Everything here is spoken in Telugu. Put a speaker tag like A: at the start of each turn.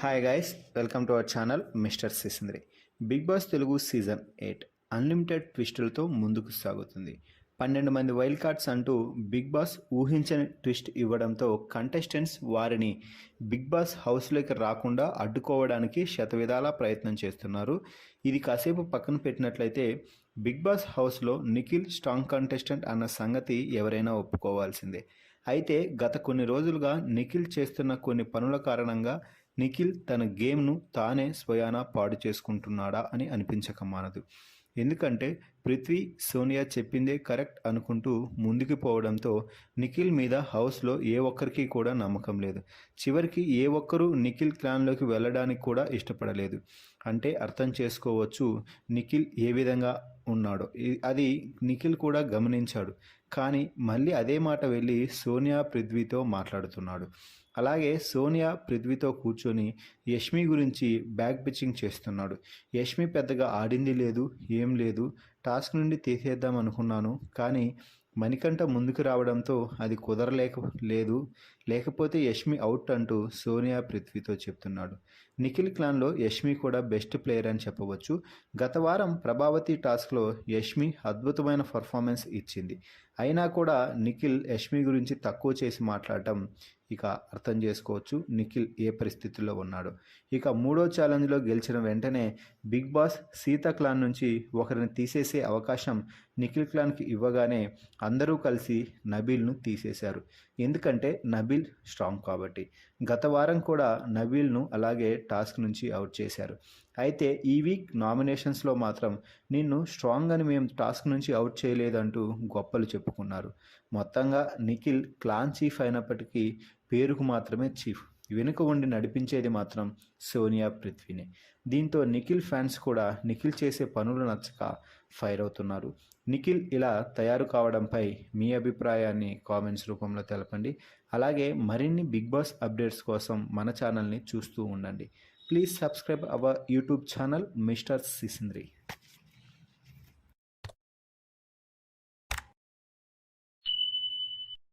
A: Hi guys, welcome to our channel mister Sisindri. Big boss Telugu season 8 unlimited ట్విస్టులతో ముందుకు సాగుతుంది. 12 మంది వైల్డ్ కార్డ్స్ అంటూ బిగ్ బాస్ ఊహించని ట్విస్ట్ ఇవ్వడంతో కంటెస్టెంట్స్ వారిని బిగ్ బాస్ హౌస్లోకి రాకుండా అడ్డుకోవడానికి శతవిధాలా ప్రయత్నం చేస్తున్నారు. ఇది కాసేపు పక్కన పెట్టినట్లయితే బిగ్ బాస్ హౌస్లో నిఖిల్ స్ట్రాంగ్ కంటెస్టెంట్ అన్న సంగతి ఎవరైనా ఒప్పుకోవాల్సిందే. అయితే గత కొన్ని రోజులుగా నిఖిల్ చేస్తున్న కొన్ని పనుల కారణంగా నిఖిల్ తన గేమ్ను తానే స్వయానా పాడు చేసుకుంటున్నాడా అని అనిపించక మానదు. ఎందుకంటే పృథ్వీ, సోనియా చెప్పిందే కరెక్ట్ అనుకుంటూ ముందుకు పోవడంతో నిఖిల్ మీద హౌస్లో ఏ ఒక్కరికి కూడా నమ్మకం లేదు. చివరికి ఏ ఒక్కరూ నిఖిల్ క్లాన్లోకి వెళ్ళడానికి కూడా ఇష్టపడలేదు. అంటే అర్థం చేసుకోవచ్చు నిఖిల్ ఏ విధంగా ఉన్నాడో. అది నిఖిల్ కూడా గమనించాడు. కానీ మళ్ళీ అదే మాట వెళ్ళి సోనియా, పృథ్వీతో మాట్లాడుతున్నాడు. అలాగే సోనియా పృథ్వీతో కూర్చొని యష్మి గురించి బ్యాక్ పిచ్చింగ్ చేస్తున్నాడు. యష్మి పెద్దగా ఆడింది లేదు, ఏం లేదు, టాస్క్ నుండి తీసేద్దాం అనుకున్నాను, కానీ మణికంఠ ముందుకు రావడంతో అది కుదరలేదు, లేకపోతే యష్మి అవుట్ అంటూ సోనియా పృథ్వీతో చెప్తున్నాడు. నిఖిల్ క్లాన్లో యష్మి కూడా బెస్ట్ ప్లేయర్ అని చెప్పవచ్చు. గత వారం ప్రభావతి టాస్క్లో యష్మి అద్భుతమైన పర్ఫార్మెన్స్ ఇచ్చింది. అయినా కూడా నిఖిల్ యష్మి గురించి తక్కువ చేసి మాట్లాడటం ఇక అర్థం చేసుకోవచ్చు నిఖిల్ ఏ పరిస్థితుల్లో ఉన్నాడు. ఇక మూడో ఛాలెంజ్లో గెలిచిన వెంటనే బిగ్ బాస్ సీత క్లాన్ నుంచి ఒకరిని తీసేసే అవకాశం నిఖిల్ క్లాన్కి ఇవ్వగానే అందరూ కలిసి నబీల్ను తీసేశారు. ఎందుకంటే నబీల్ స్ట్రాంగ్ కాబట్టి. గత వారం కూడా నబీల్ను అలాగే టాస్క్ నుంచి అవుట్ చేశారు. అయితే ఈ వీక్ నామినేషన్స్లో మాత్రం నిన్ను స్ట్రాంగ్ అని మేము టాస్క్ నుంచి అవుట్ చేయలేదంటూ గొప్పలు చెప్పుకున్నారు. మొత్తంగా నిఖిల్ క్లాన్ చీఫ్ అయినప్పటికీ పేరుకు మాత్రమే చీఫ్. వెనుక ఉండి నడిపించేది మాత్రం సోనియా, పృథ్వీనే. దీంతో నిఖిల్ ఫ్యాన్స్ కూడా నిఖిల్ చేసే పనులు నచ్చక ఫైర్ అవుతున్నారు. నిఖిల్ ఇలా తయారు కావడంపై మీ అభిప్రాయాన్ని కామెంట్స్ రూపంలో తెలపండి. అలాగే మరిన్ని బిగ్ బాస్ అప్డేట్స్ కోసం మన ఛానల్ని చూస్తూ ఉండండి. Please subscribe our YouTube channel mister సిసింద్రి.